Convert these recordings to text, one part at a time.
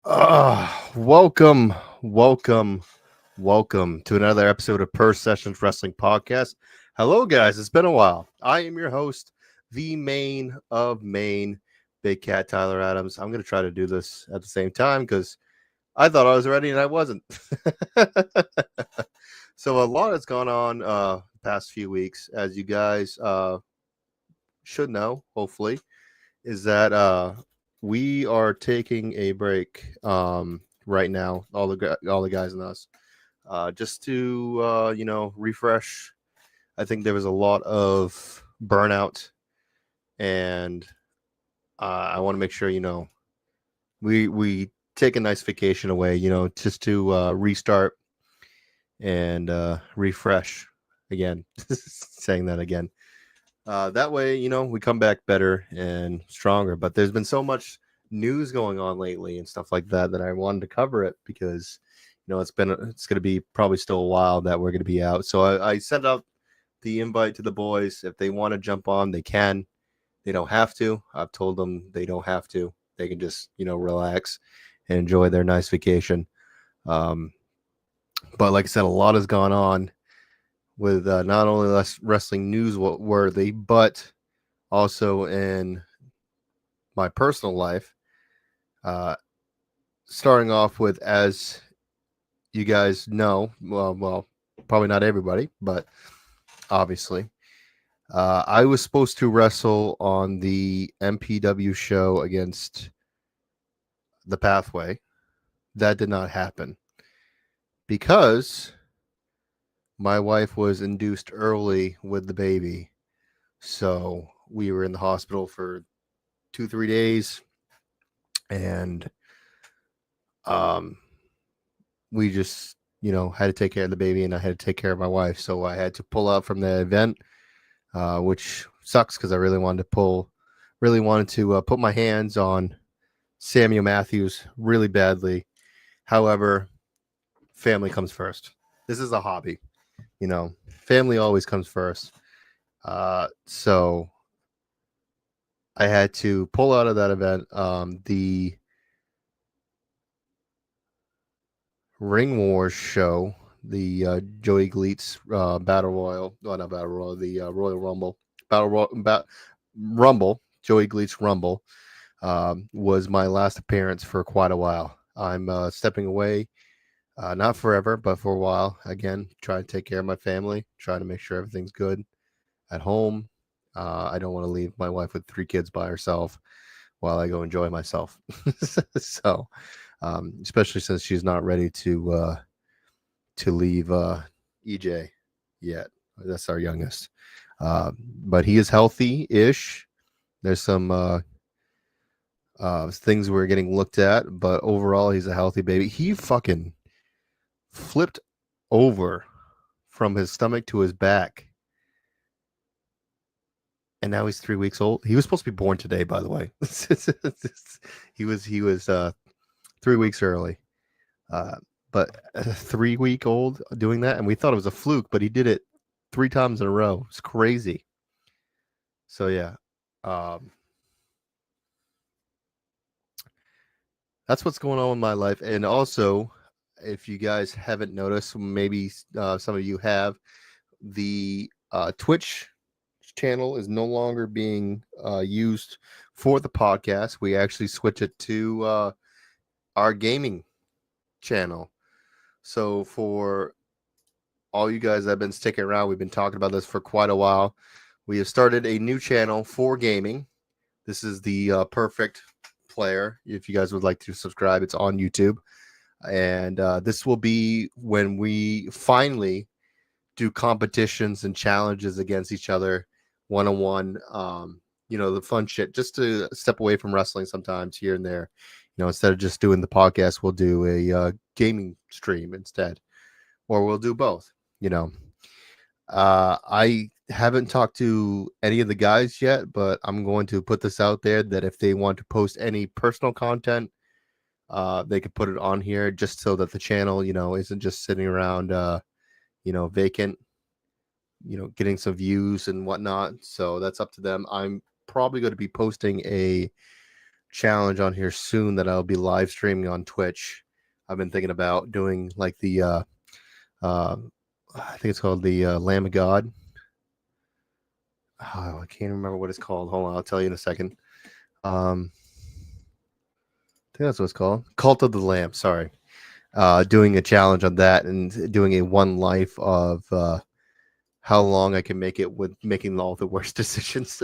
Welcome, welcome, welcome to another episode of Purr Sessions Wrestling Podcast. Hello, guys. It's been a while. I am your host, the Maine of Maine, Big Cat Tyler Adams. I'm going to try to do this at the same time because I thought I was ready and I wasn't. So a lot has gone on the past few weeks, as you guys should know, hopefully, is that we are taking a break right now, all the guys and us, just to refresh. I think there was a lot of burnout, and I want to make sure we take a nice vacation away, just to restart and refresh again. Saying that again. That way, we come back better and stronger. But there's been so much news going on lately and stuff like that I wanted to cover it because, it's going to be probably still a while that we're going to be out. So I sent out the invite to the boys. If they want to jump on, they can. They don't have to. I've told them they don't have to. They can just, relax and enjoy their nice vacation. But like I said, a lot has gone on with not only less wrestling newsworthy, but also in my personal life. Starting off with, as you guys know, well, probably not everybody, but obviously, I was supposed to wrestle on the MPW show against the Pathway. That did not happen because my wife was induced early with the baby. So we were in the hospital for 2-3 days, and we just, had to take care of the baby, and I had to take care of my wife. So I had to pull out from the event, which sucks because I really wanted to put my hands on Samuel Matthews really badly. However, family comes first. This is a hobby, family always comes first. So I had to pull out of that event. The Ring Wars show, the Joey Gleets Battle Royal, not Battle Royal, the Royal Rumble, Rumble, Joey Gleets Rumble, was my last appearance for quite a while. I'm stepping away, not forever, but for a while. Again, trying to take care of my family, trying to make sure everything's good at home. I don't want to leave my wife with 3 kids by herself while I go enjoy myself. So, especially since she's not ready to leave EJ yet. That's our youngest. But he is healthy-ish. There's some things we're getting looked at, but overall, he's a healthy baby. He fucking flipped over from his stomach to his back. And now he's 3 weeks old. He was supposed to be born today, by the way. he was 3 weeks early. But a 3-week-old doing that, and we thought it was a fluke, but he did it 3 times in a row. It's crazy. So yeah, that's what's going on in my life. And also, if you guys haven't noticed, maybe some of you have, the Twitch channel is no longer being used for the podcast. We actually switch it to our gaming channel. So for all you guys that have been sticking around, we've been talking about this for quite a while. We have started a new channel for gaming. This is the Perfect Player. If you guys would like to subscribe, it's on YouTube. And this will be when we finally do competitions and challenges against each other one-on-one. The fun shit, just to step away from wrestling sometimes here and there. Instead of just doing the podcast, we'll do a gaming stream instead, or we'll do both. I haven't talked to any of the guys yet, but I'm going to put this out there that if they want to post any personal content, they could put it on here just so that the channel, isn't just sitting around, vacant, getting some views and whatnot. So that's up to them. I'm probably going to be posting a challenge on here soon that I'll be live streaming on Twitch. I've been thinking about doing like the I think it's called the Lamb of God. Oh, I can't remember what it's called. Hold on, I'll tell you in a second. I think that's what it's called. Cult of the Lamb. Sorry. Doing a challenge on that and doing a one life of how long I can make it with making all the worst decisions.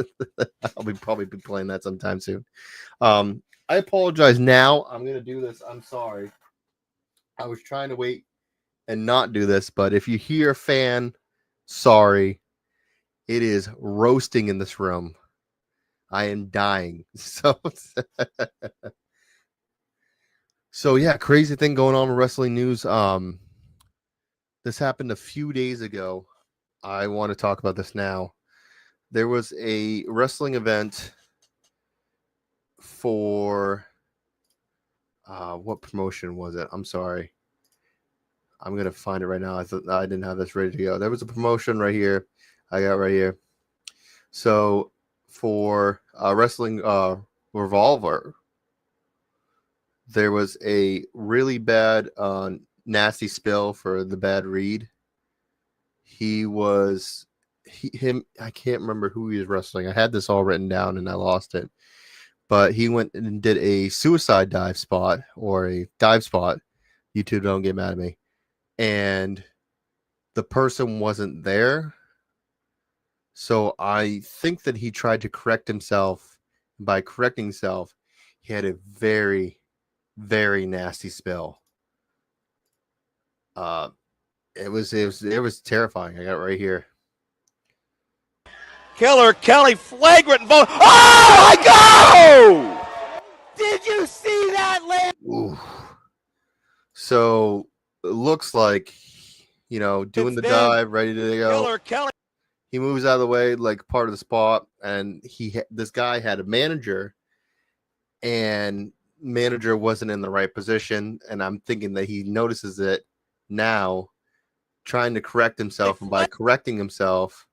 I'll probably be playing that sometime soon. I apologize now. I'm going to do this. I'm sorry. I was trying to wait and not do this, but if you hear a fan, sorry. It is roasting in this room. I am dying. So yeah, crazy thing going on with wrestling news. This happened a few days ago. I want to talk about this now. There was a wrestling event for what promotion was it? I'm sorry. I'm gonna find it right now. I thought I didn't have this ready to go. There was a promotion right here. I got right here. So for wrestling Revolver, there was a really bad nasty spill for the Bad Reed. I can't remember who he was wrestling. I had this all written down and I lost it. But he went and did a suicide dive spot or a dive spot. YouTube, don't get mad at me. And the person wasn't there. So I think that he tried to correct himself. By correcting himself, he had a very, very nasty spill. It was terrifying. I got it right here. Killer Kelly flagrant vote. Oh my God! Did you see that, land? Ooh. So it looks like, doing the dive, ready to go. Killer Kelly. He moves out of the way, like part of the spot, and this guy had a manager, and manager wasn't in the right position, and I'm thinking that he notices it now, trying to correct himself, and by correcting himself,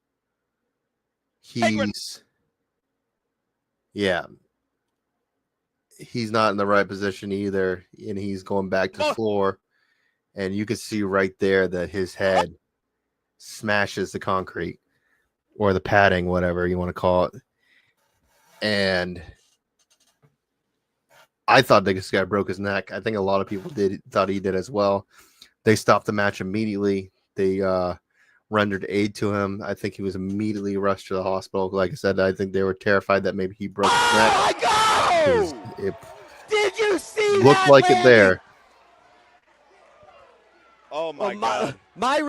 he's not in the right position either, and he's going back to the floor, and you can see right there that his head smashes the concrete. Or the padding, whatever you want to call it. And I thought this guy broke his neck. I think a lot of people thought he did as well. They stopped the match immediately. They rendered aid to him. I think he was immediately rushed to the hospital. Like I said, I think they were terrified that maybe he broke his neck. Oh my God! Did you see that? Looked like it there. Oh my God! I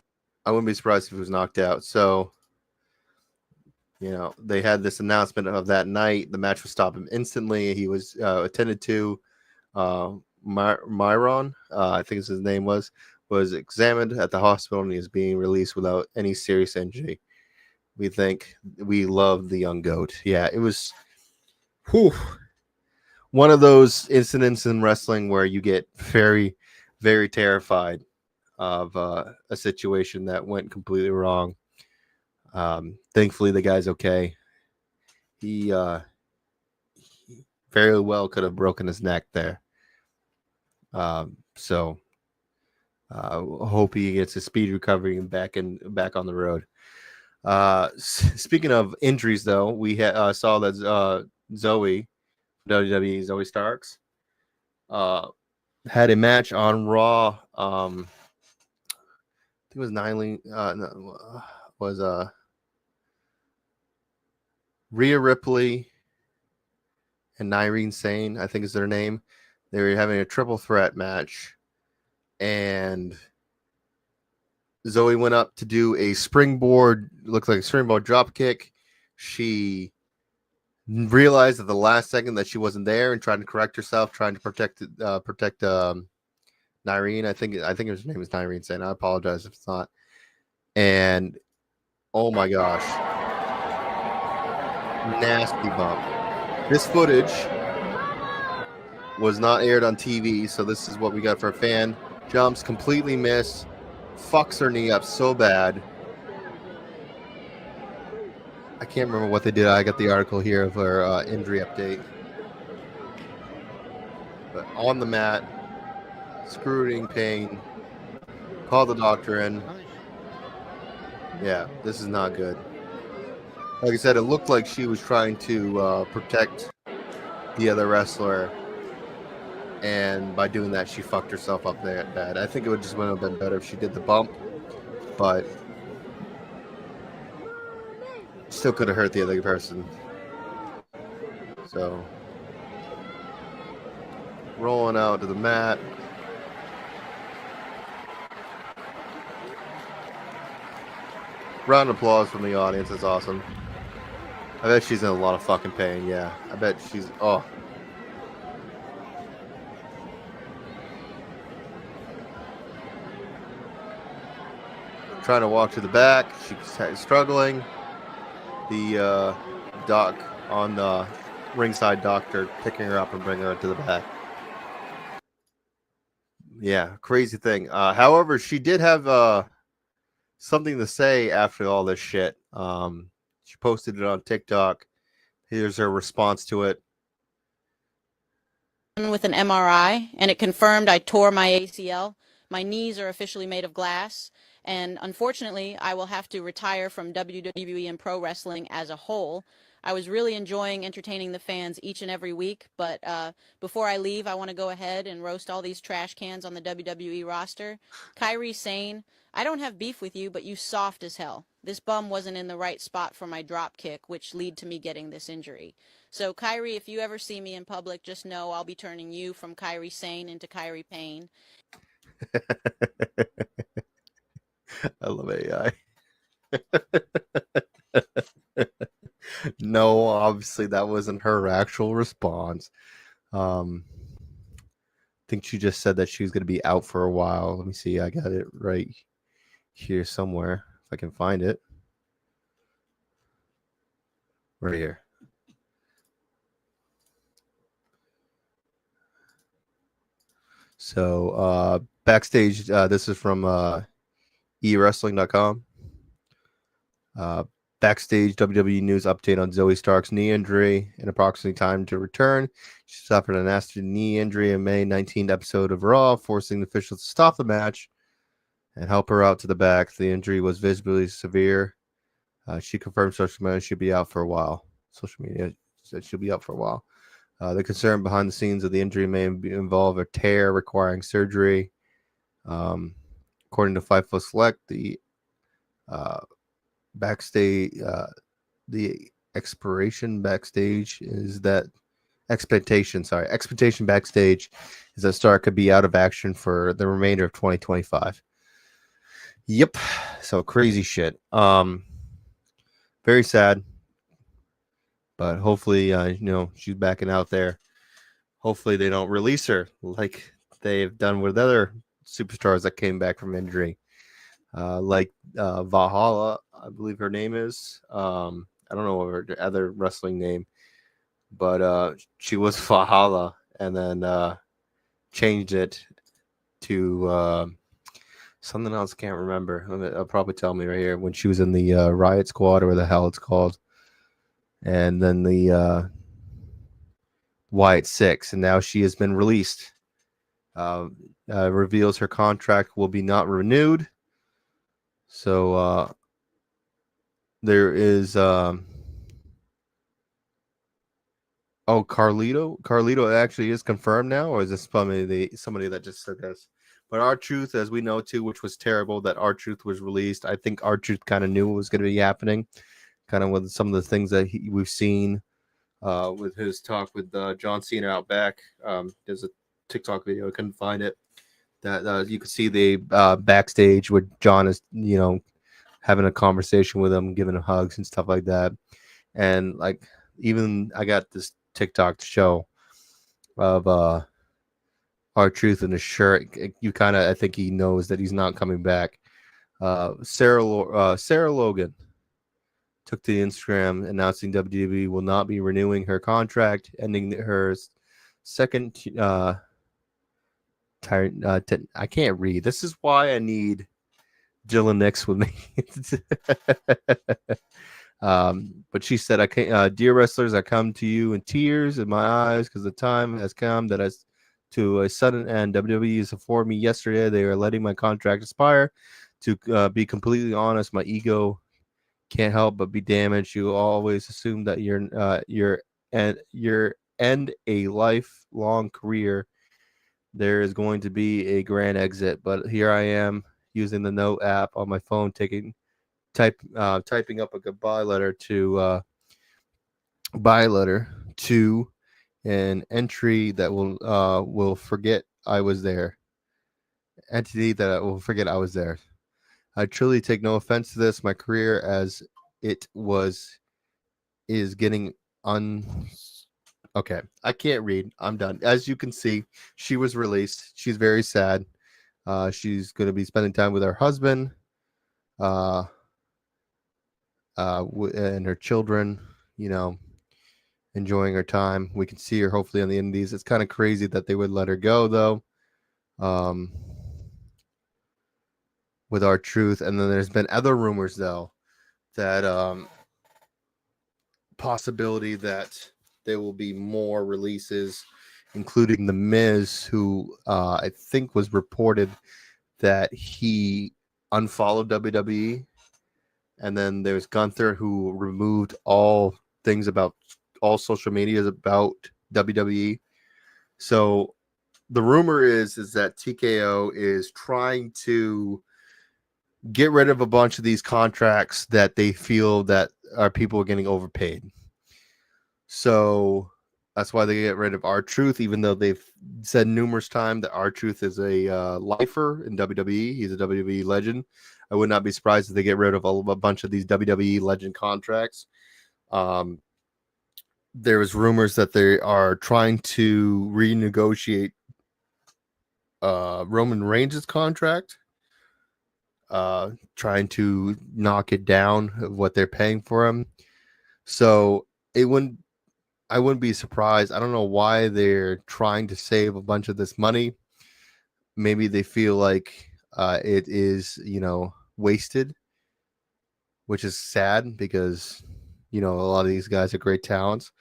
wouldn't be surprised if he was knocked out. So, they had this announcement of that night. The match was stopped him instantly. He was attended to. Myron, I think his name was examined at the hospital and he is being released without any serious injury. We love the young goat. Yeah, it was one of those incidents in wrestling where you get very, very terrified of a situation that went completely wrong. Thankfully, the guy's okay. He very well could have broken his neck there. So hope he gets a speedy recovery and back on the road. Speaking of injuries, though, we saw that Zoe, WWE Zoe Starks, had a match on Raw. I think it was Rhea Ripley and Nyreen Sane, I think is their name. They were having a triple threat match, and Zoe went up to do a springboard, looked like a springboard drop kick. She realized at the last second that she wasn't there and tried to correct herself, trying to protect Nyreen. I think his name is Nyreen Sane. I apologize if it's not. And oh my gosh, nasty bump. This footage was not aired on TV, so this is what we got for a fan. Jumps, completely missed, fucks her knee up so bad. I can't remember what they did. I got the article here of her injury update. But on the mat, screwing pain. Call the doctor in. Yeah, this is not good. Like I said, it looked like she was trying to protect the other wrestler, and by doing that, she fucked herself up that bad. I think it would just would have been better if she did the bump, but still could have hurt the other person. So, rolling out to the mat. Round of applause from the audience. That's awesome. I bet she's in a lot of fucking pain. Yeah, I bet she's. Oh. Trying to walk to the back. She's struggling. The doc on the ringside doctor picking her up and bringing her to the back. Yeah, crazy thing. However, she did have something to say after all this shit. She posted it on TikTok. Here's her response to it. With an MRI, and it confirmed I tore my ACL. My knees are officially made of glass, and unfortunately, I will have to retire from WWE and pro wrestling as a whole. I was really enjoying entertaining the fans each and every week, but before I leave, I want to go ahead and roast all these trash cans on the WWE roster. Kairi Sane, I don't have beef with you, but you soft as hell. This bum wasn't in the right spot for my drop kick, which led to me getting this injury. So, Kairi, if you ever see me in public, just know I'll be turning you from Kairi Sane into Kairi Payne. I love AI. No, obviously that wasn't her actual response. I think she just said that she was going to be out for a while. Let me see. I got it right here somewhere if I can find it. Right here. So backstage, this is from eWrestling.com. Backstage WWE news update on Zoe Stark's knee injury and approximately time to return. She suffered a nasty knee injury in May 19th episode of Raw, forcing the officials to stop the match and help her out to the back. The injury was visibly severe. She confirmed social media she'll be out for a while. Social media said she'll be out for a while. The concern behind the scenes of the injury may involve a tear requiring surgery. According to Fightful Select, the backstage, the expectation backstage is that expectation backstage is that Stark could be out of action for the remainder of 2025. Yep. So crazy shit. Very sad. But hopefully, she's backing out there. Hopefully they don't release her like they've done with other superstars that came back from injury. Like Valhalla, I believe her name is. I don't know her other wrestling name, but she was Valhalla and then changed it to something else. Can't remember. I'll probably tell me right here when she was in the Riot Squad or whatever the hell it's called. And then the Wyatt 6, and now she has been released. Reveals her contract will be not renewed. So there is Carlito. Carlito actually is confirmed now, or is this somebody that just said this? But R-Truth, as we know too, which was terrible that R-Truth was released. I think R-Truth kind of knew what was going to be happening, kind of with some of the things that we've seen with his talk with John Cena out back. There's a TikTok video, I couldn't find it, that you could see the backstage where John is, having a conversation with him, giving him hugs and stuff like that. And like, even I got this TikTok to show of R-Truth in his shirt. I think he knows that he's not coming back. Sarah Logan took to Instagram announcing WWE will not be renewing her contract, ending her second I can't read. This is why I need Jill Nix with me. But she said, "I can't, dear wrestlers, I come to you in tears in my eyes because the time has come that I to a sudden end. WWE has informed me yesterday they are letting my contract expire. To be completely honest, my ego can't help but be damaged. You always assume that you're end a lifelong career. There is going to be a grand exit, but here I am using the Note app on my phone, typing up a goodbye letter to an entry that will forget I was there. Entity that will forget I was there. I truly take no offense to this. My career as it was is getting okay. I can't read. I'm done. As you can see, she was released. She's very sad. She's going to be spending time with her husband, uh, and her children. You know, enjoying her time. We can see her hopefully on the Indies. It's kind of crazy that they would let her go though. With R-Truth, and then there's been other rumors though that possibility that there will be more releases, including the Miz, who I think was reported that he unfollowed WWE, and then there's Gunther, who removed all things about all social medias about WWE. So the rumor is that TKO is trying to get rid of a bunch of these contracts that they feel that our people are getting overpaid. So that's why they get rid of R-Truth, even though they've said numerous times that R-Truth is a lifer in WWE. He's a WWE legend. I would not be surprised if they get rid of a bunch of these WWE legend contracts. There was rumors that they are trying to renegotiate Roman Reigns' contract. Trying to knock it down of what they're paying for him. So I wouldn't be surprised. I don't know why they're trying to save a bunch of this money. Maybe they feel like it is, wasted, which is sad because, a lot of these guys are great talents.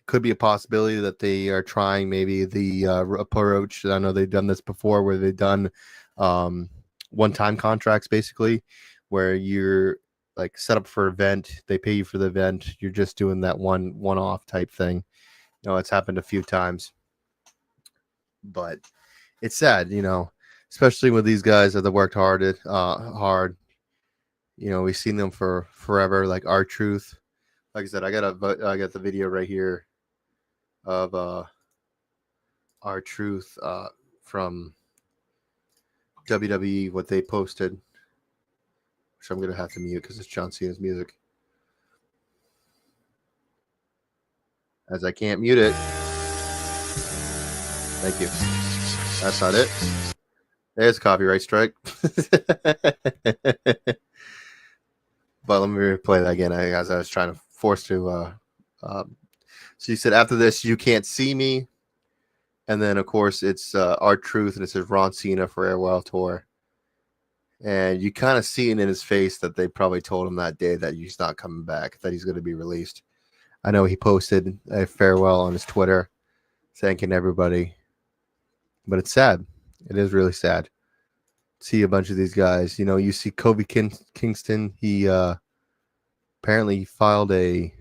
Could be a possibility that they are trying maybe the approach. I know they've done this before where they've done one-time contracts, basically, where you're like set up for an event, they pay you for the event, you're just doing that one-off type thing. It's happened a few times, but it's sad, especially with these guys that have worked hard. We've seen them for forever, like R-Truth. Like I said, I got the video right here of R-Truth from WWE, what they posted, which I'm gonna have to mute because it's John Cena's music, as I can't mute it. Thank you. That's not it. There's a copyright strike. But let me replay that again, as I was trying to force to. So you said after this, you can't see me. And then, of course, it's R-Truth, and it says Ron Cena Farewell Tour. And you kind of see it in his face that they probably told him that day that he's not coming back, that he's going to be released. I know he posted a farewell on his Twitter, thanking everybody. But it's sad. It is really sad. See a bunch of these guys. You see Kobe Kingston. He apparently filed a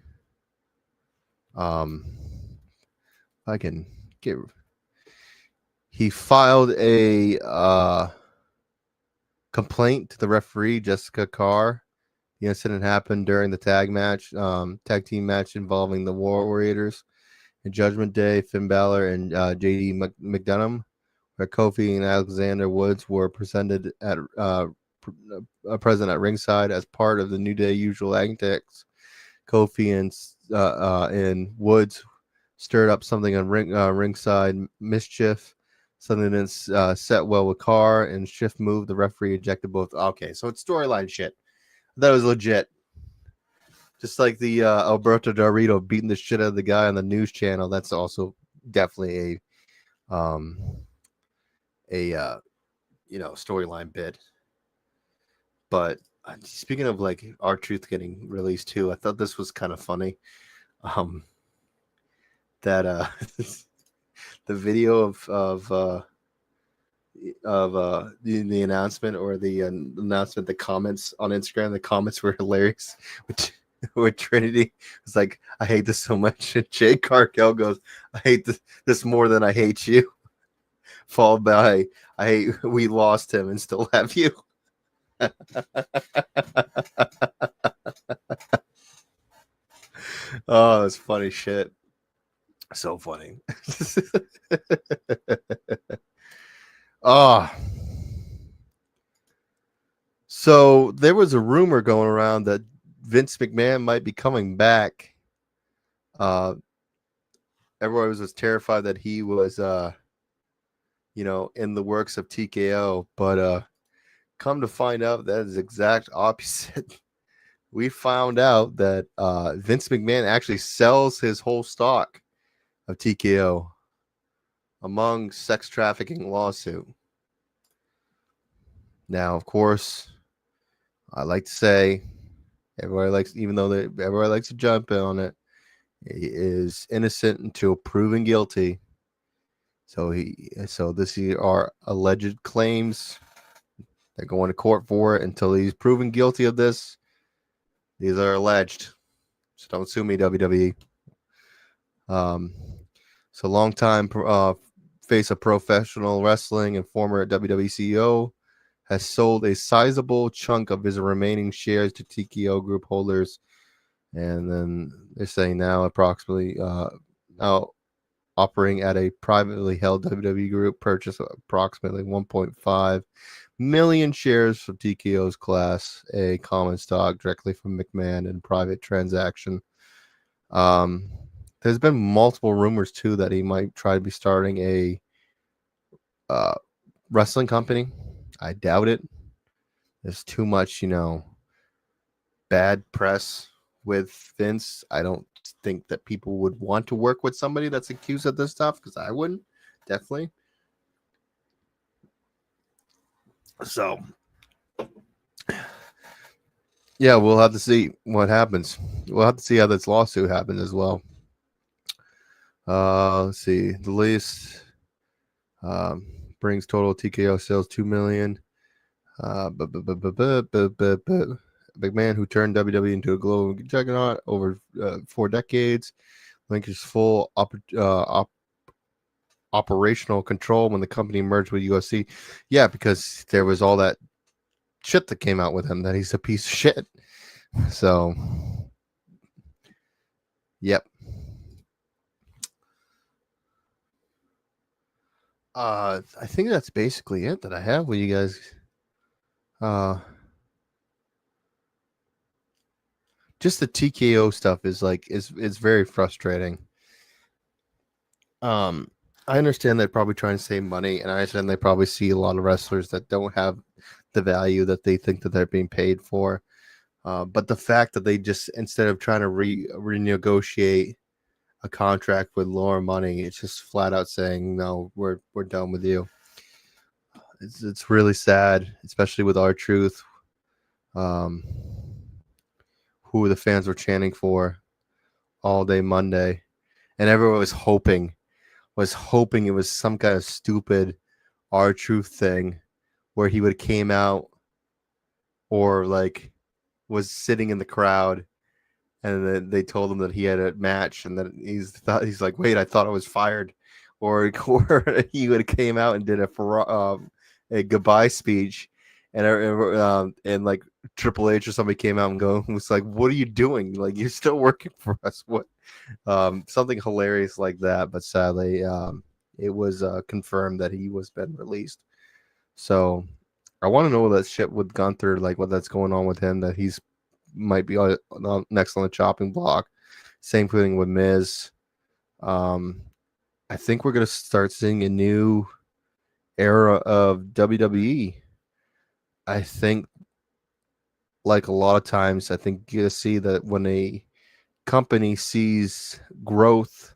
I can get. He filed a complaint to the referee, Jessica Carr. The incident happened during the tag team match involving the Warriors and Judgment Day, Finn Balor and JD McDonough, where Kofi and Alexander Woods were present at ringside as part of the New Day usual antics. Kofi and Woods stirred up something on ringside mischief. Something didn't set well with Carr, and shift moved. The referee ejected both. Okay, so it's storyline shit. That was legit. Just like the Alberto Del Rio beating the shit out of the guy on the news channel. That's also definitely a storyline bit. But speaking of like R-Truth getting released too, I thought this was kind of funny. That the video of the announcement or the announcement, the comments on Instagram, the comments were hilarious. With Trinity, it's like, I hate this so much. And Jay Cargill goes, I hate this more than I hate you. Followed by, I hate we lost him and still have you. Oh, it's funny shit. So funny. Oh. So there was a rumor going around that Vince McMahon might be coming back. Everyone was terrified that he was in the works of TKO, but come to find out that is exact opposite. We found out that Vince McMahon actually sells his whole stock of TKO among sex trafficking lawsuit. Now, of course, I like to say, everybody likes to jump in on it. He is innocent until proven guilty. So this are alleged claims. They're going to court for it until he's proven guilty of this. These are alleged. So don't sue me, WWE. So longtime face of professional wrestling and former WWE CEO has sold a sizable chunk of his remaining shares to TKO Group holders, and then they're saying now approximately now operating at a privately held WWE Group purchased approximately 1.5 million shares from TKO's Class A common stock directly from McMahon in private transaction. There's been multiple rumors too that he might try to be starting a wrestling company. I doubt it. There's too much, bad press with Vince. I don't think that people would want to work with somebody that's accused of this stuff, because I wouldn't, definitely. So, yeah, we'll have to see what happens. We'll have to see how this lawsuit happens as well. Let's see. The latest brings total TKO sales 2 million. McMahon, who turned WWE into a global juggernaut over 4 decades, links full operational control when the company merged with UFC. Yeah, because there was all that shit that came out with him that he's a piece of shit. So, yep. I think that's basically it that I have with you guys. Just the TKO stuff is very frustrating. I understand they're probably trying to save money, and I understand they probably see a lot of wrestlers that don't have the value that they think that they're being paid for. But the fact that they just, instead of trying to renegotiate a contract with lower money, it's just flat out saying, no, we're done with you. It's really sad, especially with R-Truth, who the fans were chanting for all day Monday, and everyone was hoping it was some kind of stupid R-Truth thing where he would have came out or was sitting in the crowd, and then they told him that he had a match, and then he's like, wait, I thought I was fired, or he would have came out and did a goodbye speech, and like Triple H or somebody came out and was like, what are you doing? Like, you're still working for us? What? Something hilarious like that. But sadly, it was confirmed that he was been released. So I want to know what that shit with Gunther, like what that's going on with him, that he's might be next on the chopping block. Same thing with Miz. I think we're gonna start seeing a new era of WWE. I think, like a lot of times, I think you see that when a company sees growth,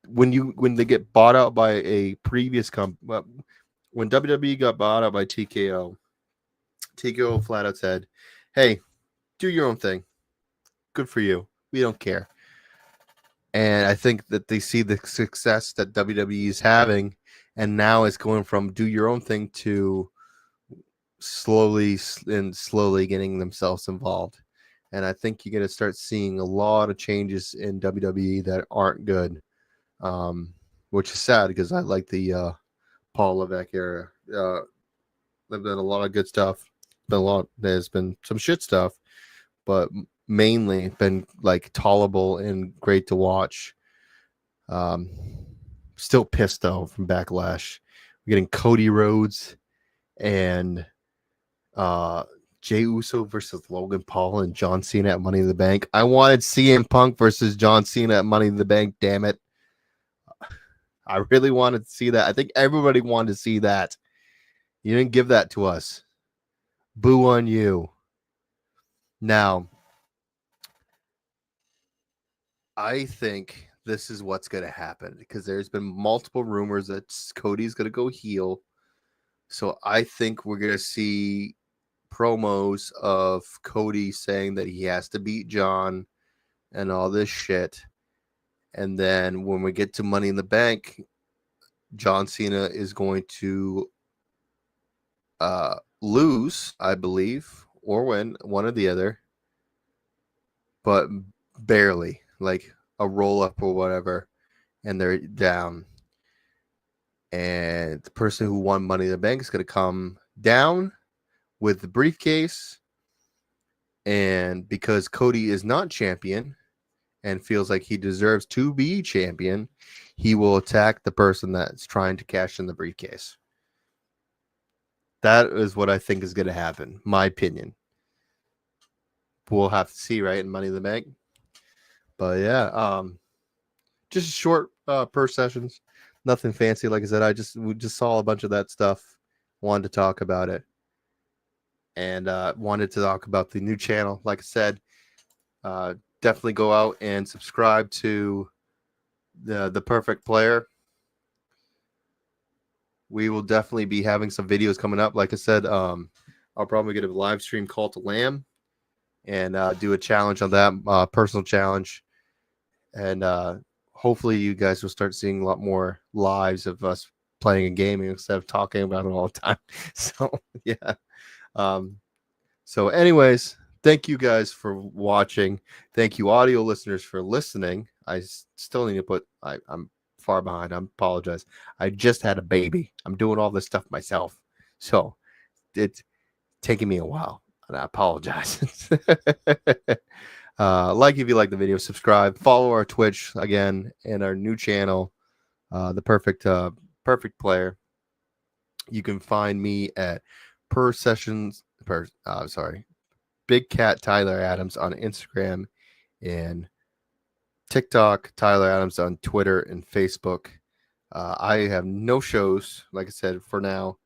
when they get bought out by a previous company, when WWE got bought out by TKO flat out said, hey, do your own thing. Good for you. We don't care. And I think that they see the success that WWE is having, and now it's going from do your own thing to slowly getting themselves involved. And I think you're going to start seeing a lot of changes in WWE that aren't good, which is sad because I like the Paul Levesque era. They've done a lot of good stuff. There's been some shit stuff, but mainly been like tolerable and great to watch. Still pissed though from Backlash. We're getting Cody Rhodes and Jey Uso versus Logan Paul and John Cena at Money in the Bank. I wanted CM Punk versus John Cena at Money in the Bank. Damn it. I really wanted to see that. I think everybody wanted to see that. You didn't give that to us. Boo on you. Now, I think this is what's going to happen because there's been multiple rumors that Cody's going to go heel. So I think we're going to see promos of Cody saying that he has to beat John and all this shit. And then when we get to Money in the Bank, John Cena is going to lose, I believe, or win, one or the other, but barely, like a roll up or whatever, and they're down. And the person who won Money in the Bank is going to come down with the briefcase. And because Cody is not champion and feels like he deserves to be champion, he will attack the person that's trying to cash in the briefcase. That is what I think is going to happen. My opinion. We'll have to see, right, in Money in the Bank. But yeah, just short per sessions. Nothing fancy. Like I said, we just saw a bunch of that stuff. Wanted to talk about it. And wanted to talk about the new channel. Like I said, definitely go out and subscribe to the Perfect Player. We will definitely be having some videos coming up. Like I said, I'll probably get a live stream Call to Lamb and do a challenge on that, personal challenge. And hopefully you guys will start seeing a lot more lives of us playing a game instead of talking about it all the time. So, yeah. So anyways, thank you guys for watching. Thank you, audio listeners, for listening. I still need to put, I'm far behind. I apologize. I just had a baby. I'm doing all this stuff myself. So it's taking me a while, and I apologize. Like if you like the video, subscribe, follow our Twitch again, and our new channel, the Perfect Player. You can find me at Big Cat Tyler Adams on Instagram and TikTok, Tyler Adams on Twitter and Facebook. I have no shows, like I said, for now,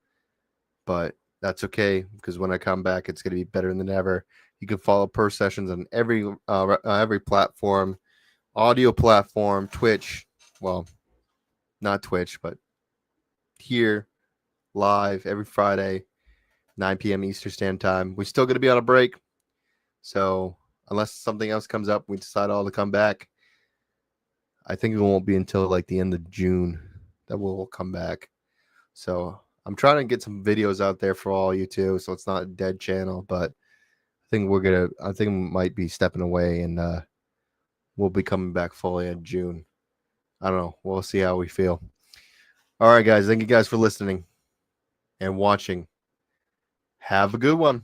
but that's okay because when I come back, it's going to be better than ever. You can follow Per Sessions on every platform, audio platform, Twitch. Well, not Twitch, but here, live every Friday, 9 p.m. Eastern Standard Time. We're still going to be on a break. So unless something else comes up, we decide all to come back. I think it won't be until like the end of June that we'll come back. So I'm trying to get some videos out there for all you too. So it's not a dead channel, but I think we might be stepping away and we'll be coming back fully in June. I don't know. We'll see how we feel. All right, guys. Thank you guys for listening and watching. Have a good one.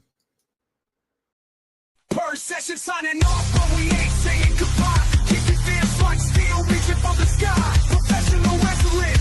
Per session signing off, but we ain't saying goodbye. Keep your dance like steel, reaching for the sky. Professional wrestling.